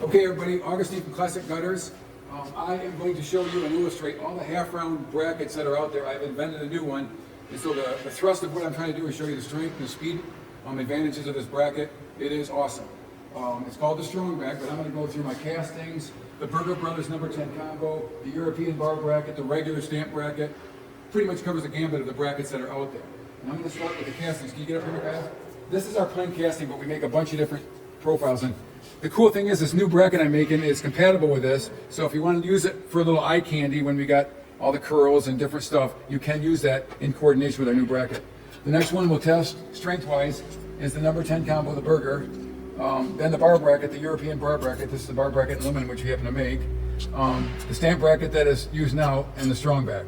Okay everybody, Augustine from Classic Gutters. I am going to show you and illustrate all the half-round brackets that are out there. I've invented a new one. And so the thrust of what I'm trying to do is show you the strength and the speed advantages of this bracket. It is awesome. It's called the Strongback, but I'm going to go through my castings, the Burger Brothers number 10 combo, the European bar bracket, the regular stamp bracket. Pretty much covers the gambit of the brackets that are out there. And I'm going to start with the castings. Can you get up here, guys? This is our plain casting, but we make a bunch of different profiles. And the cool thing is this new bracket I'm making is compatible with this. So if you want to use it for a little eye candy when we got all the curls and different stuff, you can use that in coordination with our new bracket. The next one we'll test strength-wise is the number 10 combo, the Burger. Then the bar bracket, the European bar bracket. This is the bar bracket in aluminum, which we happen to make. The stamp bracket that is used now, and the Strongback.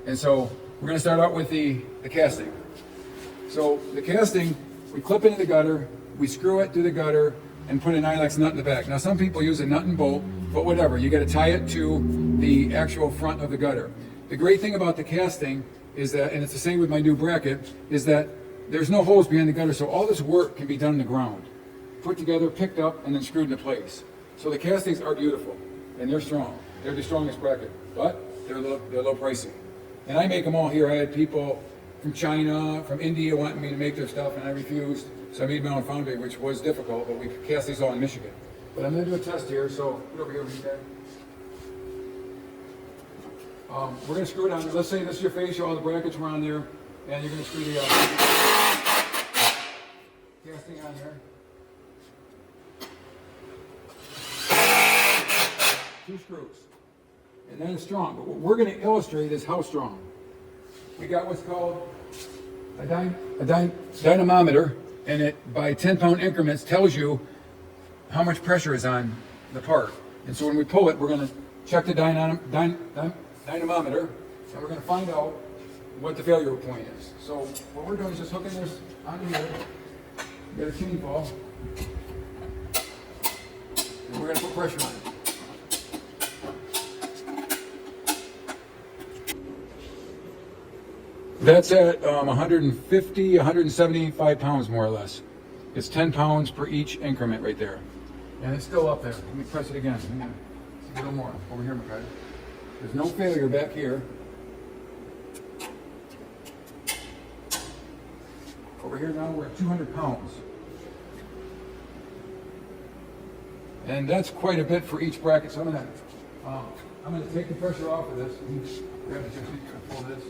And so we're going to start out with the casting. So the casting, we clip into the gutter, we screw it to the gutter, and put an Ilex nut in the back. Now some people use a nut and bolt, but whatever, you got to tie it to the actual front of the gutter. The great thing about the casting is that, and it's the same with my new bracket, is that there's no holes behind the gutter, so all this work can be done in the ground. Put together, picked up, and then screwed into place. So the castings are beautiful, and they're strong. They're the strongest bracket, but they're a little pricey. And I make them all here. I had people from China, from India wanting me to make their stuff, and I refused. So I made my own foundry, which was difficult, but we cast these all in Michigan. But I'm going to do a test here, so put over here with me, Dad. We're going to screw it on. Let's say this is your fascia, all the brackets were on there, and you're going to screw the casting on there. 2 screws. And then it's strong. But what we're going to illustrate is how strong. We got what's called a dynamometer. And it, by 10-pound increments, tells you how much pressure is on the part. And so when we pull it, we're going to check the dynamometer, and we're going to find out what the failure point is. So what we're doing is just hooking this onto here, get a chain ball, and we're going to put pressure on it. That's at 150, 175 pounds more or less. It's 10 pounds per each increment right there. And it's still up there. Let me press it again. A little more. Over here, McKay. There's no failure back here. Over here now we're at 200 pounds. And that's quite a bit for each bracket. So I'm gonna take the pressure off of this. Grab the joystick and pull this.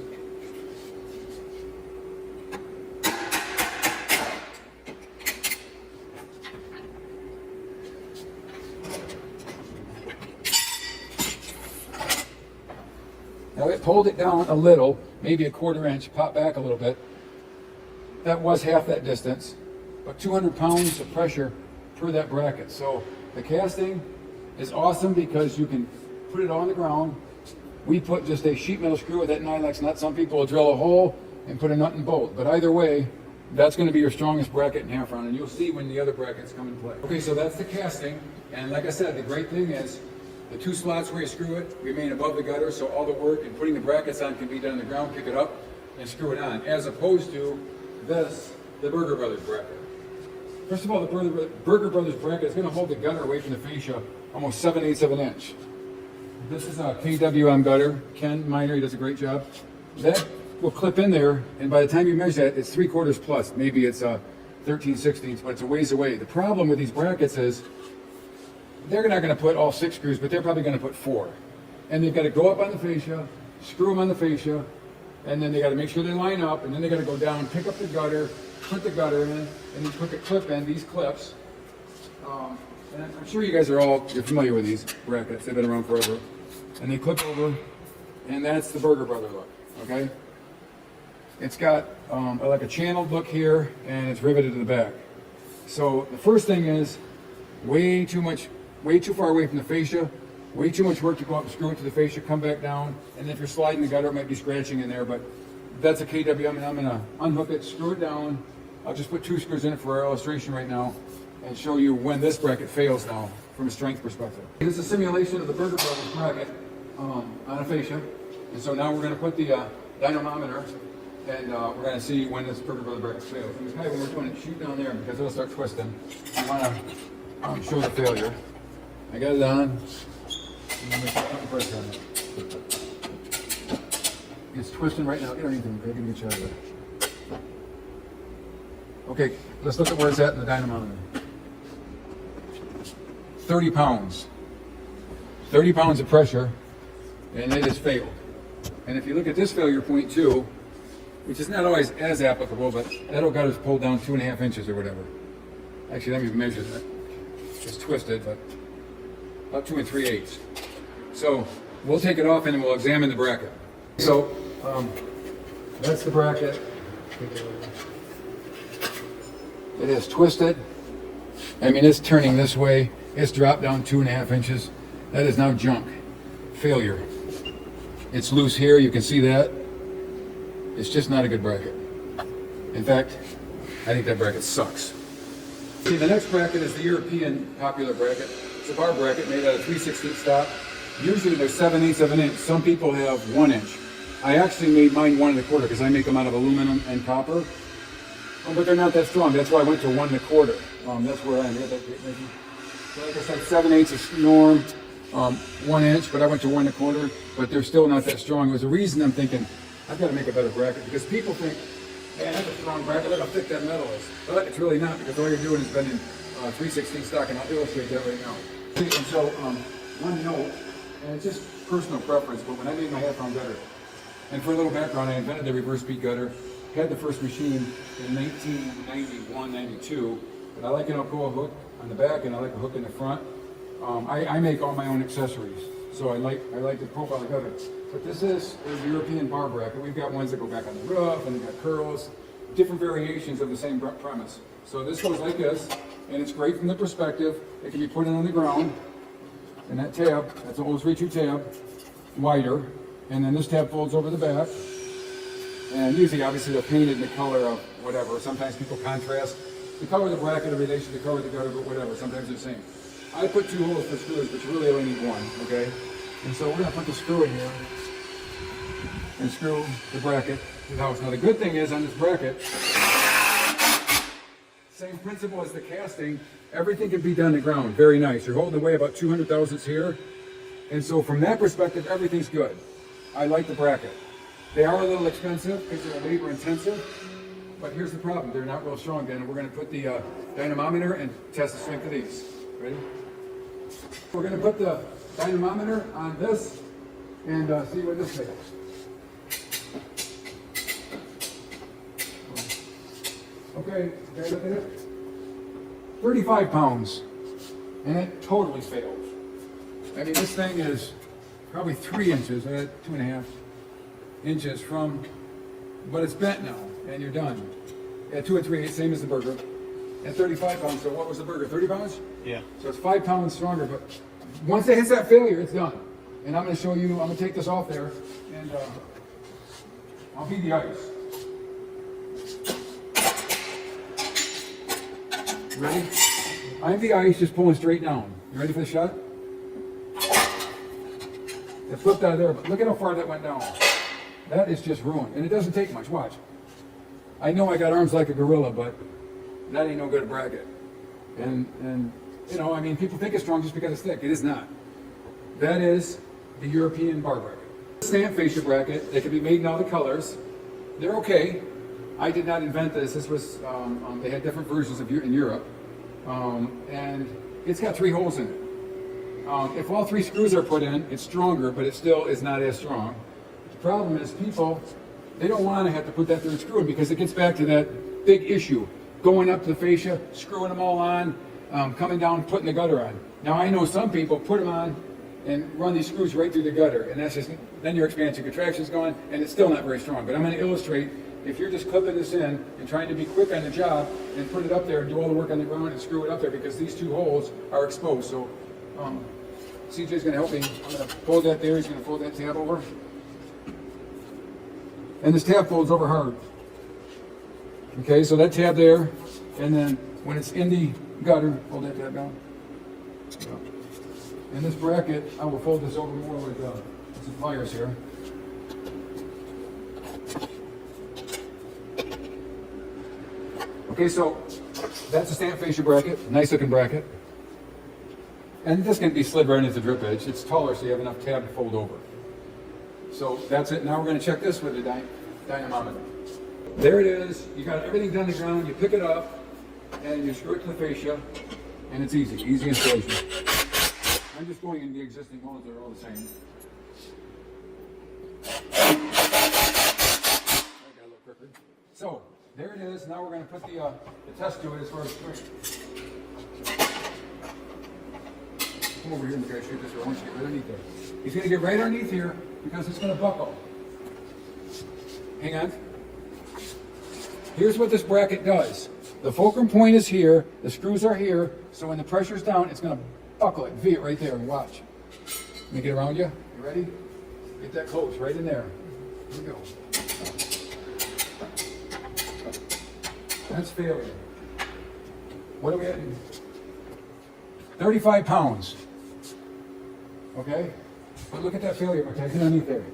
Now it pulled it down a little, maybe a 1/4 inch, popped back a little bit. That was half that distance, but 200 pounds of pressure per that bracket. So the casting is awesome because you can put it on the ground. We put just a sheet metal screw with that Ilex nut. Some people will drill a hole and put a nut and bolt, but either way, that's going to be your strongest bracket in half round, and you'll see when the other brackets come in play. Okay, so that's the casting, and like I said, the great thing is the 2 slots where you screw it remain above the gutter, so all the work and putting the brackets on can be done on the ground, pick it up, and screw it on, as opposed to this, the Burger Brothers bracket. First of all, the Burger Brothers bracket is going to hold the gutter away from the fascia almost 7/8 of an inch. This is a KWM gutter. Ken Miner, he does a great job. That will clip in there, and by the time you measure that, it's 3/4 plus. Maybe it's 13/16, but it's a ways away. The problem with these brackets is they're not going to put all 6 screws, but they're probably going to put 4. And they've got to go up on the fascia, screw them on the fascia, and then they got to make sure they line up, and then they got to go down, pick up the gutter, put the gutter in, and then put the clip in, these clips. And I'm sure you guys you're familiar with these brackets. They've been around forever. And they clip over, and that's the Burger Brother look, okay? It's got like a channeled look here, and it's riveted to the back. So the first thing is way too far away from the fascia, way too much work to go up and screw it to the fascia, come back down, and if you're sliding the gutter, it might be scratching in there, but that's a KWM, and I'm going to unhook it, screw it down. I'll just put 2 screws in it for our illustration right now and show you when this bracket fails now from a strength perspective. This is a simulation of the Burger Brothers bracket on a fascia, and so now we're going to put the dynamometer, and we're going to see when this Burger Brothers bracket fails. And when we're doing it, shoot down there because it'll start twisting. I want to show the failure. I got it on. Pressure on it. It's twisting right now. You don't need to make a shot of it. Okay, let's look at where it's at in the dynamometer. 30 pounds. 30 pounds of pressure, and it has failed. And if you look at this failure point too, which is not always as applicable, but that old gutter's pulled down 2.5 inches or whatever. Actually, let me measure that. It's twisted, but about 2 3/8. So we'll take it off and then we'll examine the bracket. So that's the bracket. It is twisted. I mean, it's turning this way. It's dropped down 2.5 inches. That is now junk. Failure. It's loose here. You can see that. It's just not a good bracket. In fact, I think that bracket sucks. See, the next bracket is the European popular bracket. It's a bar bracket made out of 3/16 stock. Usually they're 7/8 of an inch. Some people have 1 inch. I actually made mine 1 1/4 because I make them out of aluminum and copper. But they're not that strong. That's why I went to 1 1/4. That's where I am. So like I said, 7/8 is norm, 1 inch, but I went to 1 1/4. But they're still not that strong. It was a reason I'm thinking I've got to make a better bracket because people think, man, that's a strong bracket. Look how thick that metal is. But it's really not because all you're doing is bending 3/16 stock, and I'll illustrate that right now. And so one note, and it's just personal preference, but when I made my half-round gutter, and for a little background, I invented the reverse beat gutter. Had the first machine in 1991, 92. But I like an Alcoa hook on the back, and I like a hook in the front. I make all my own accessories, so I like the profile of the gutter. But this is a European bar bracket. We've got ones that go back on the roof, and they've got curls, different variations of the same premise. So this goes like this, and it's great from the perspective. It can be put in on the ground, and that tab, that's a hose reach tab, wider, and then this tab folds over the back. And usually, obviously, they're painted in the color of whatever. Sometimes people contrast the color of the bracket in relation to the color of the gutter, but whatever. Sometimes they're the same. I put 2 holes for screws, but you really only need 1, okay? And so we're going to put the screw in here and screw the bracket to the house. Now, the good thing is on this bracket, same principle as the casting, everything can be done on the ground. Very nice. You're holding away about 200 thousandths here. And so from that perspective, everything's good. I like the bracket. They are a little expensive because they're labor intensive, but here's the problem. They're not real strong then. We're going to put the dynamometer and test the strength of these. Ready? We're going to put the dynamometer on this and see what this makes. Okay, look at it. 35 pounds, and it totally failed. I mean, this thing is probably 3 inches, 2.5 inches from, but it's bent now, and you're done. At 2 3/8, same as the burger. At 35 pounds, so what was the burger, 30 pounds? Yeah. So it's 5 pounds stronger, but once it hits that failure, it's done. And I'm going to show you, I'm going to take this off there, and I'll be the ice. Ready? I'm the ice just pulling straight down. You ready for the shot? It flipped out of there, but look at how far that went down. That is just ruined. And it doesn't take much, watch. I know I got arms like a gorilla, but that ain't no good bracket. And you know, I mean, people think it's strong just because it's thick. It is not. That is the European bar bracket. Stamp fascia bracket, they can be made in all the colors. They're okay. I did not invent this. This was, they had different versions in Europe. And it's got 3 holes in it. If all 3 screws are put in, it's stronger, but it still is not as strong. The problem is people, they don't want to have to put that 3rd screw in because it gets back to that big issue. Going up to the fascia, screwing them all on, coming down, putting the gutter on. Now I know some people put them on and run these screws right through the gutter, and that's just, then your expansion contraction's gone, and it's still not very strong. But I'm going to illustrate, if you're just clipping this in and trying to be quick on the job and put it up there and do all the work on the ground and screw it up there because these 2 holes are exposed. So CJ's going to help me. I'm going to fold that there. He's going to fold that tab over. And this tab folds over hard. Okay, so that tab there, and then when it's in the gutter, fold that tab down. And this bracket, I will fold this over more with some pliers here. Okay, so that's a stamp fascia bracket, nice looking bracket. And this can be slid right into the drip edge. It's taller, so you have enough tab to fold over. So that's it. Now we're going to check this with the dynamometer. There it is. You got everything down the ground. You pick it up and you screw it to the fascia, and it's easy installation. I'm just going in the existing ones that are all the same. I got a little quicker. So there it is. Now we're going to put the test to it as far as string. Come over here and shoot this. I want you to get right underneath there. He's going to get right underneath here because it's going to buckle. Hang on. Here's what this bracket does. The fulcrum point is here, the screws are here, so when the pressure's down, it's going to buckle it, V it right there, and watch. Let me get around you. You ready? Get that close, right in there. Here we go. That's failure. What are we at? 35 pounds. Okay? But look at that failure, okay? Get underneath there.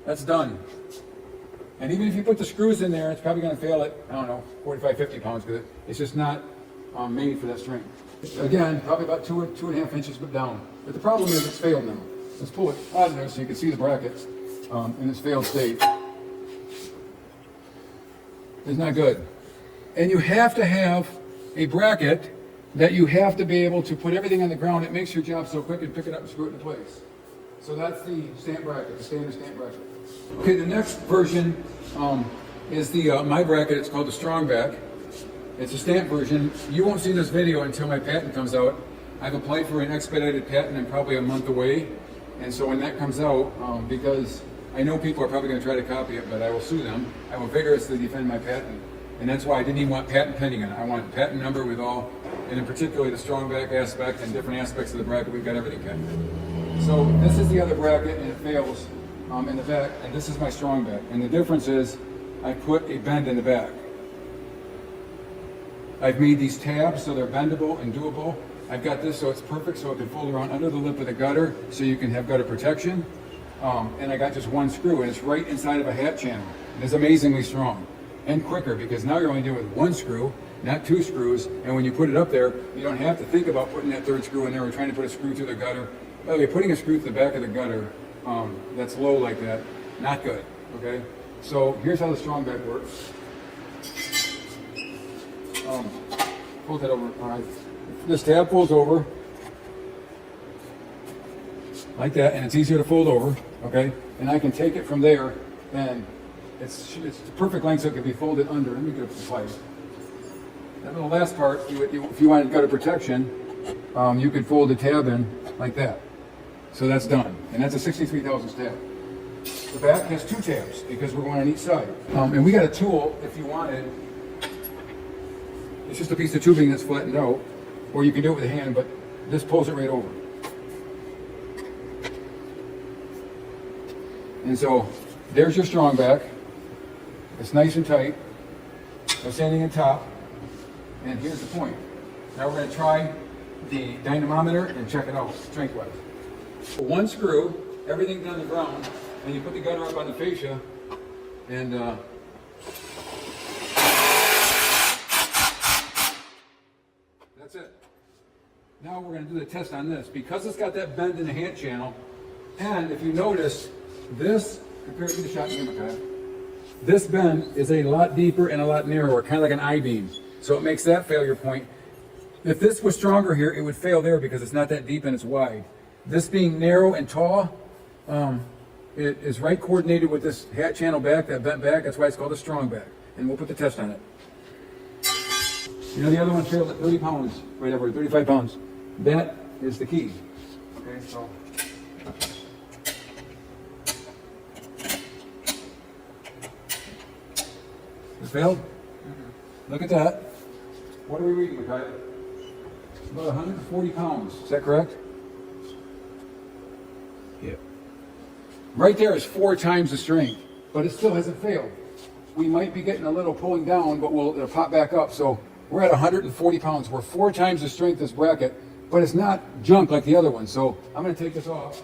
That's done. And even if you put the screws in there, it's probably going to fail at, I don't know, 45, 50 pounds, because it's just not made for that strength. Again, probably about 2.5 inches down. But the problem is it's failed now. Let's pull it out of there so you can see the brackets in its failed state. It's not good. And you have to have a bracket that you have to be able to put everything on the ground. It makes your job so quick and pick it up and screw it into place. So that's the stamp bracket, the standard stamp bracket. Okay, the next version is the my bracket. It's called the Strongback. It's a stamp version. You won't see this video until my patent comes out. I've applied for an expedited patent. I'm probably a month away. And so when that comes out, because I know people are probably going to try to copy it, but I will sue them. I will vigorously defend my patent. And that's why I didn't even want patent pending on it. I want a patent number with all, and in particular the Strongback aspect and different aspects of the bracket. We've got everything patented. So this is the other bracket, and it fails in the back, and this is my Strongback. And the difference is I put a bend in the back. I've made these tabs so they're bendable and doable. I've got this so it's perfect so it can fold around under the lip of the gutter so you can have gutter protection. And I got just one screw, and it's right inside of a hat channel. It's amazingly strong and quicker because now you're only dealing with one screw, not two screws. And when you put it up there, you don't have to think about putting that third screw in there or trying to put a screw through the gutter. By the way, putting a screw through the back of the gutter that's low like that, not good. Okay, so here's how the Strongback works. Fold that over. All right, this tab folds over like that, and it's easier to fold over. Okay, and I can take it from there, and it's the perfect length so it can be folded under. Let me get it in place. That little last part, if you wanted gutter protection, you could fold the tab in like that. So that's done, and that's a 63 thousandths tab. The back has two tabs because we're going on each side. And we got a tool if you wanted. It's just a piece of tubing that's flattened out, or you can do it with a hand, but this pulls it right over. And so there's your Strongback. It's nice and tight. No sanding on top. And here's the point. Now we're going to try the dynamometer and check it out strength-wise. One screw, everything down the ground, and you put the gutter up on the fascia, and that's it. Now we're going to do the test on this. Because it's got that bend in the hand channel, and if you notice, this, compared to the shot camera pad, this bend is a lot deeper and a lot narrower, kind of like an I-beam. So it makes that failure point. If this was stronger here, it would fail there because it's not that deep and it's wide. This being narrow and tall, it is right coordinated with this hat channel back, that bent back. That's why it's called a Strongback. And we'll put the test on it. You know, the other one failed at 30 pounds, right over 35 pounds. That is the key. Okay, so. It failed? Mm-hmm. Look at that. What are we reading, Micaiah? About 140 pounds. Is that correct? Yeah. Right there is 4 times the strength, but it still hasn't failed. We might be getting a little pulling down, but it'll pop back up. So we're at 140 pounds. We're 4 times the strength of this bracket, but it's not junk like the other one. So I'm going to take this off.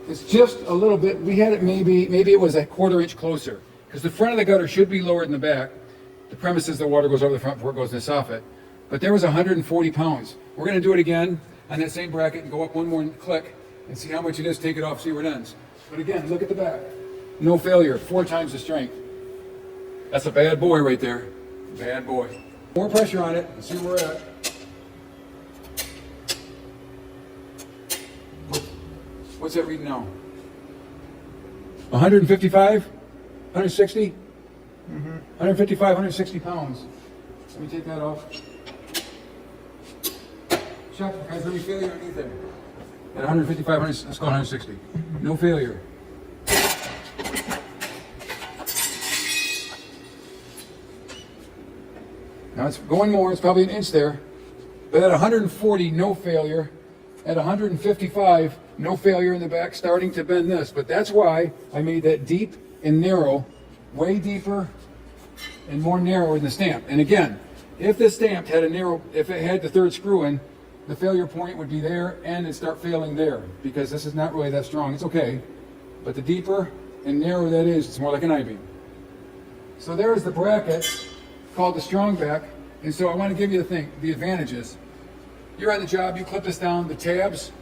It's just a little bit. We had it maybe it was a 1/4 inch closer because the front of the gutter should be lower than the back. The premise is the water goes over the front before it goes in the soffit. But there was 140 pounds. We're going to do it again on that same bracket and go up one more click and see how much it is, take it off, see where it ends. But again, look at the back. No failure, 4 times the strength. That's a bad boy right there. Bad boy. More pressure on it and see where we're at. What's that reading now? 155? 160? 155, 160 pounds. Let me take that off. Check, guys, let me failure underneath there. At 155, let's go 160. No failure. Now it's going more, it's probably an inch there. But at 140, no failure. At 155, no failure in the back, starting to bend this. But that's why I made that deep and narrow, way deeper and more narrow in the stamp. And again, if the stamp had a narrow, if it had the third screw in, the failure point would be there and it'd start failing there, because this is not really that strong. It's okay, but the deeper and narrower that is, it's more like an I-beam. So there's the bracket called the Strongback. And so I want to give you the advantages. You're on the job, you clip this down, the tabs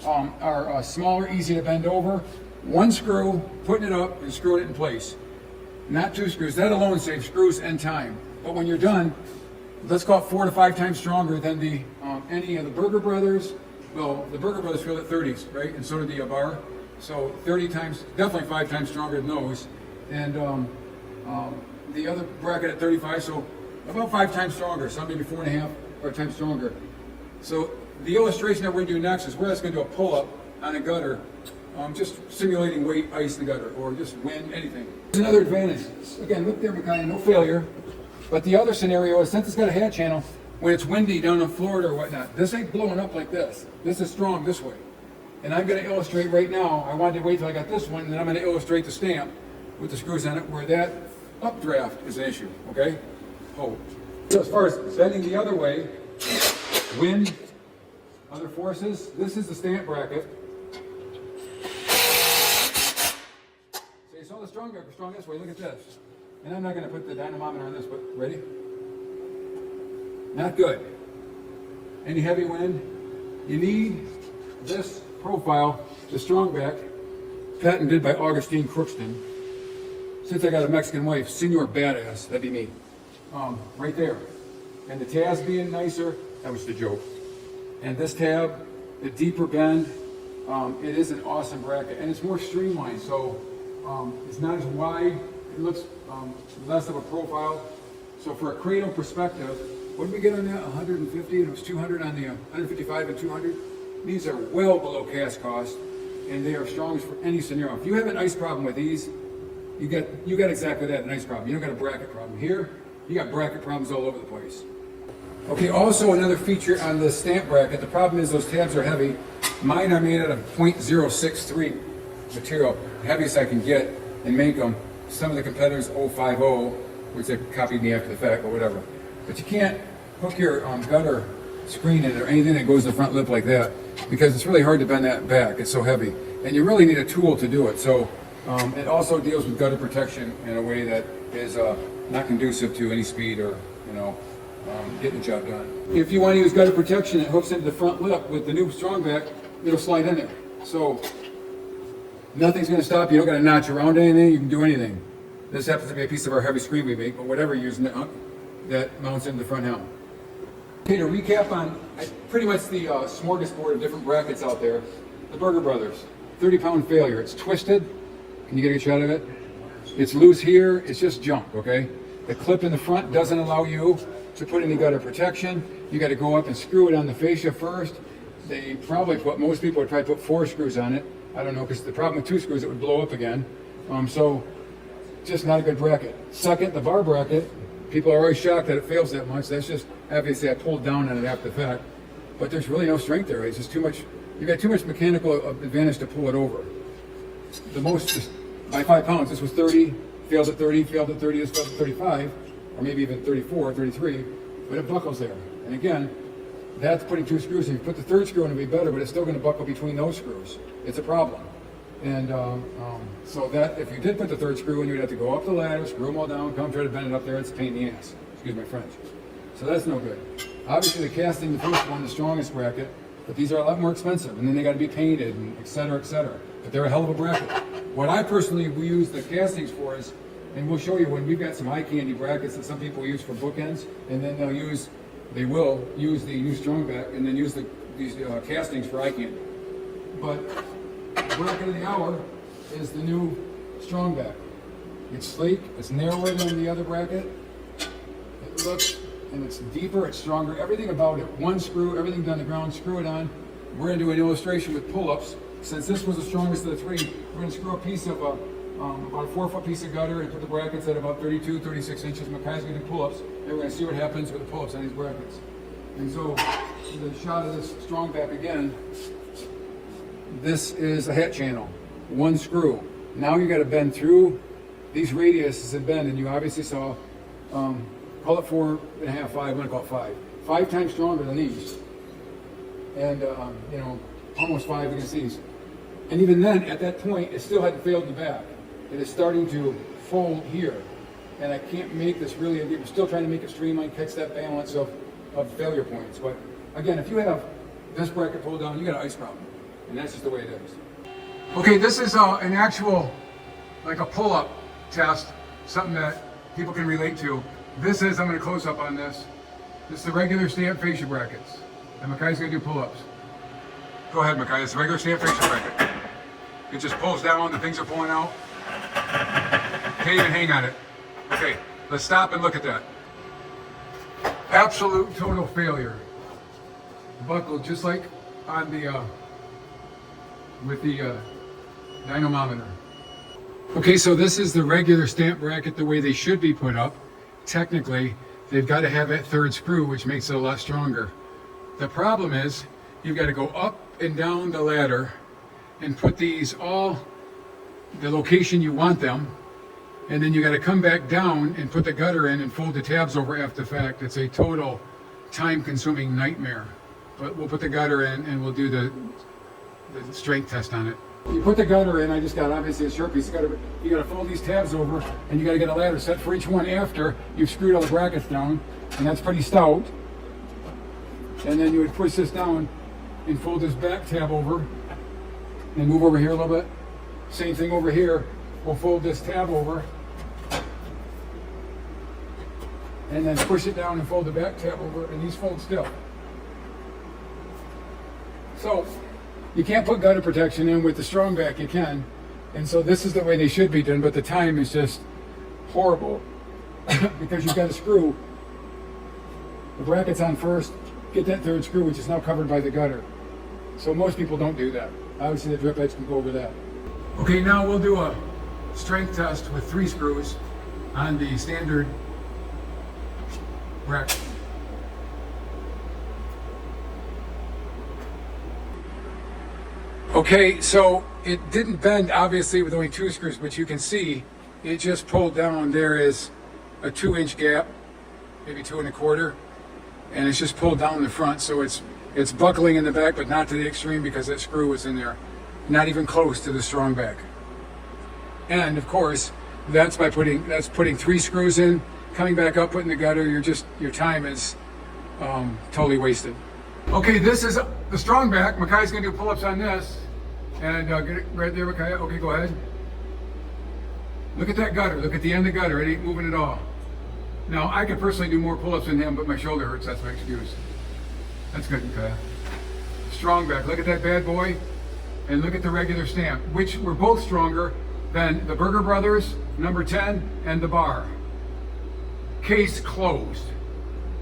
are smaller, easy to bend over. One screw, putting it up and screwing it in place. Not 2 screws. That alone saves screws and time. But when you're done, let's call it 4 to 5 times stronger than the any of the Burger Brothers. Well, the Burger Brothers feel at 30s, right? And so did the bar. So 30 times, definitely 5 times stronger than those. And the other bracket at 35, so about 5 times stronger. Some maybe 4.5 or 5 times stronger. So the illustration that we're going to do next is we're just going to do a pull-up on a gutter, just simulating weight, ice in the gutter, or just wind, anything. There's another advantage. Again, look there, McKay, no failure. But the other scenario is, since it's got a hat channel, when it's windy down in Florida or whatnot, this ain't blowing up like this. This is strong this way. And I'm going to illustrate right now. I wanted to wait till I got this one, and then I'm going to illustrate the stamp with the screws on it where that updraft is an issue, okay? Oh. So as far as bending the other way, wind, other forces, this is the stamp bracket. So you saw the Strongback was strong this way, look at this. And I'm not going to put the dynamometer on this, but ready? Not good. Any heavy wind? You need this profile, the Strongback, patented by Augustine Crookston. Since I got a Mexican wife, Senor Badass, that'd be me. Right there. And the tabs being nicer, that was the joke. And this tab, the deeper bend, it is an awesome bracket. And it's more streamlined, so it's not as wide. It looks less of a profile. So for a cradle perspective, what did we get on that? 150, and it was 200 on the 155 and 200. These are well below cast cost, and they are strong for any scenario. If you have an ice problem with these, you got exactly that, an ice problem. You don't got a bracket problem. Here, you got bracket problems all over the place. Okay, also another feature on the stamp bracket, the problem is those tabs are heavy. Mine are made out of .063 material, heaviest I can get and make them. Some of the competitors 050, which they copied me after the fact, or whatever. But you can't hook your gutter screen in or anything that goes to the front lip like that, because it's really hard to bend that back. It's so heavy. And you really need a tool to do it. So it also deals with gutter protection in a way that is not conducive to any speed or, getting the job done. If you want to use gutter protection, it hooks into the front lip. With the new Strongback, it'll slide in there. So nothing's going to stop you. You don't got to notch around anything. You can do anything. This happens to be a piece of our heavy screen we make, but whatever you're using, that mounts into the front helm. Okay, to recap on pretty much the smorgasbord of different brackets out there, the Burger Brothers, 30-pound failure. It's twisted. Can you get a good shot of it? It's loose here. It's just junk, okay? The clip in the front doesn't allow you to put any gutter protection. You got to go up and screw it on the fascia first. They probably most people would probably put 4 screws on it. I don't know, because the problem with 2 screws, it would blow up again. So just not a good bracket. Second, the bar bracket, people are always shocked that it fails that much. That's just, obviously I pulled down on it after the fact, but there's really no strength there. It's just too much, you got too much mechanical advantage to pull it over. The most, by 5 pounds, this was 30, failed at 30, failed at 30, this failed at 35, or maybe even 34, 33, but it buckles there. And again, that's putting 2 screws in. If you put the 3rd screw in, it'd be better, but it's still going to buckle between those screws. It's a problem. And so that if you did put the third screw in, you'd have to go up the ladder, screw them all down, come try to bend it up there. It's a pain in the ass. Excuse my French. So that's no good. Obviously, the casting, the first one, the strongest bracket, but these are a lot more expensive, and then they got to be painted, and et cetera, et cetera. But they're a hell of a bracket. What I personally we use the castings for is, and we'll show you when we've got some high candy brackets that some people use for bookends, and then they will use the new Strongback, and then use these castings for eye candy. But bracket of the hour is the new Strongback. It's sleek, it's narrower than the other bracket. It looks, and it's deeper, it's stronger, everything about it. One screw, everything done on the ground, screw it on. We're gonna do an illustration with pull-ups. Since this was the strongest of the three, we're gonna screw a piece of, about a 4-foot piece of gutter and put the brackets at about 32, 36 inches. Makai's gonna do pull-ups, and we're gonna see what happens with the pull-ups on these brackets. And so, the shot of this Strongback again, this is a hat channel, one screw. Now you gotta bend through these radiuses and bend, and you obviously saw, call it 4.5, 5, I'm gonna call it 5. 5 times stronger than these. And, almost 5 against these. And even then, at that point, it still hadn't failed in the back. It is starting to fold here. And I can't make this really, we're still trying to make it streamlined, catch that balance of failure points. But again, if you have this bracket pulled down, you got an ice problem. And that's just the way it is. Okay, this is an actual, like a pull-up test, something that people can relate to. This is, I'm going to close up on this. This is the regular stamp fascia brackets. And Makai's going to do pull-ups. Go ahead, Makai. It's a regular stamp fascia bracket. It just pulls down, the things are pulling out. Can't even hang on it. Okay, let's stop and look at that. Absolute total failure. Buckled just like on the, with the dynamometer. Okay, so this is the regular stamp bracket the way they should be put up. Technically, they've got to have that third screw, which makes it a lot stronger. The problem is, you've got to go up and down the ladder and put these all the location you want them, and then you got to come back down and put the gutter in and fold the tabs over after the fact. It's a total time-consuming nightmare. But we'll put the gutter in and we'll do the strength test on it. You put the gutter in, I just got obviously a short piece. You got to fold these tabs over, and you got to get a ladder set for each one after you've screwed all the brackets down, and that's pretty stout. And then you would push this down and fold this back tab over and move over here a little bit. Same thing over here. We'll fold this tab over and then push it down and fold the back tab over, and these fold still. So you can't put gutter protection in with the Strongback, you can. And so this is the way they should be done, but the time is just horrible because you've got to screw the brackets on first, get that third screw, which is now covered by the gutter. So most people don't do that. Obviously the drip edge can go over that. Okay, now we'll do a strength test with 3 screws on the standard bracket. Okay, so it didn't bend obviously with only 2 screws, but you can see it just pulled down. There is a 2-inch gap, maybe 2 1/4. And it's just pulled down the front, so it's buckling in the back, but not to the extreme because that screw was in there, not even close to the Strongback. And of course, that's putting 3 screws in, coming back up, putting the gutter. Your time is totally wasted. Okay, this is the Strongback. Makai's gonna do pull-ups on this, and get it right there, Makai. Okay, go ahead. Look at that gutter. Look at the end of the gutter. It ain't moving at all. Now, I could personally do more pull-ups than him, but my shoulder hurts. That's my excuse. That's good, okay. Strongback. Look at that bad boy, and look at the regular stamp, which were both stronger than the Burger Brothers, number 10, and the bar. Case closed.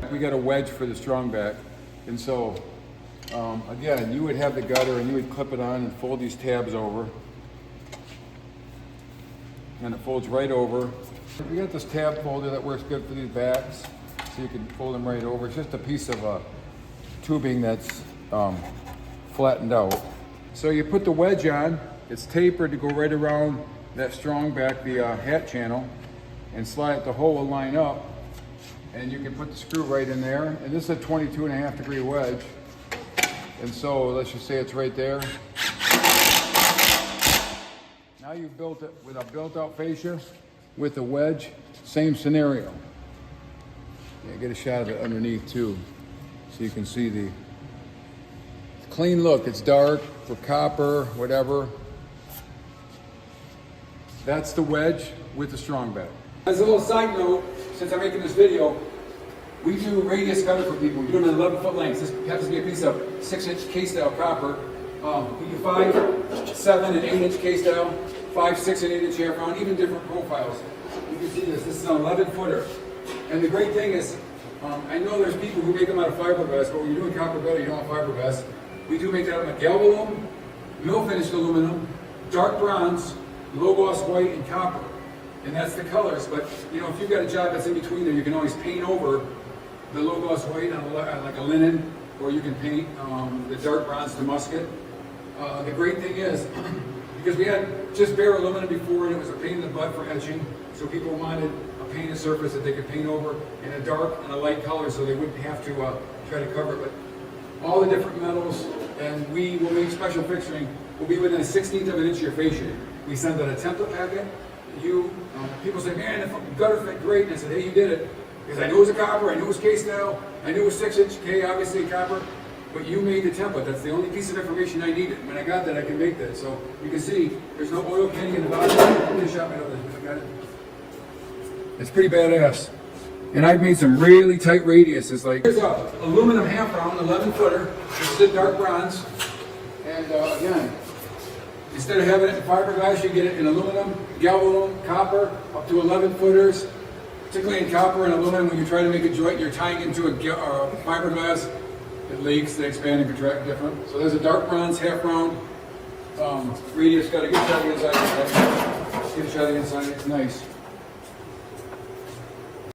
We got a wedge for the Strongback, and so, again, you would have the gutter, and you would clip it on and fold these tabs over, and it folds right over. We got this tab folder that works good for these backs, so you can fold them right over. It's just a piece of tubing that's flattened out. So you put the wedge on, it's tapered to go right around that Strongback, the hat channel, and slide it, the hole will line up, and you can put the screw right in there. And this is a 22.5-degree wedge, and so let's just say it's right there. Now you've built it with a built-out fascia, with the wedge, same scenario. Yeah, get a shot of it underneath too, so you can see the clean look. It's dark for copper, whatever. That's the wedge with the Strongback. As a little side note, since I'm making this video, we do radius cutter for people. We do them at 11-foot lengths. This happens to be a piece of 6-inch K-style copper. We do 5, 7, and 8-inch K-style, 5, 6, and 8-inch half round, even different profiles. You can see this. This is an 11-footer. And the great thing is, I know there's people who make them out of fiberglass, but when you're doing copper better, you don't want fiberglass. We do make that out of galvalume, mill-finished aluminum, dark bronze, low gloss white, and copper. And that's the colors. But you know, if you've got a job that's in between there, you can always paint over the low gloss white on like a linen, or you can paint the dark bronze to musket. The great thing is, because we had just bare aluminum before and it was a pain in the butt for etching, so people wanted a painted surface that they could paint over in a dark and a light color so they wouldn't have to try to cover it. But all the different metals, and we will make special fixturing, will be within a 1/16 of an inch of your fascia. We send out a template packet. People say, man, the gutter fit great. And I said, hey, you did it. Because I knew it was a copper, I knew it was K-style, I knew it was 6-inch K, obviously copper, but you made the template. That's the only piece of information I needed. When I got that, I can make that. So you can see, there's no oil painting in the bottom. It's pretty badass. And I've made some really tight radiuses. Like, here's a aluminum half round, 11-footer. This is the dark bronze. And again, instead of having it in fiberglass, you get it in aluminum, galvalume, copper, up to 11-footers. Particularly in copper and aluminum, when you try to make a joint, you're tying into a fiberglass. It leaks, they expand and contract different. So there's a dark bronze, half round, radius. Got a good shot of the inside. Get a shot of the inside. It's nice.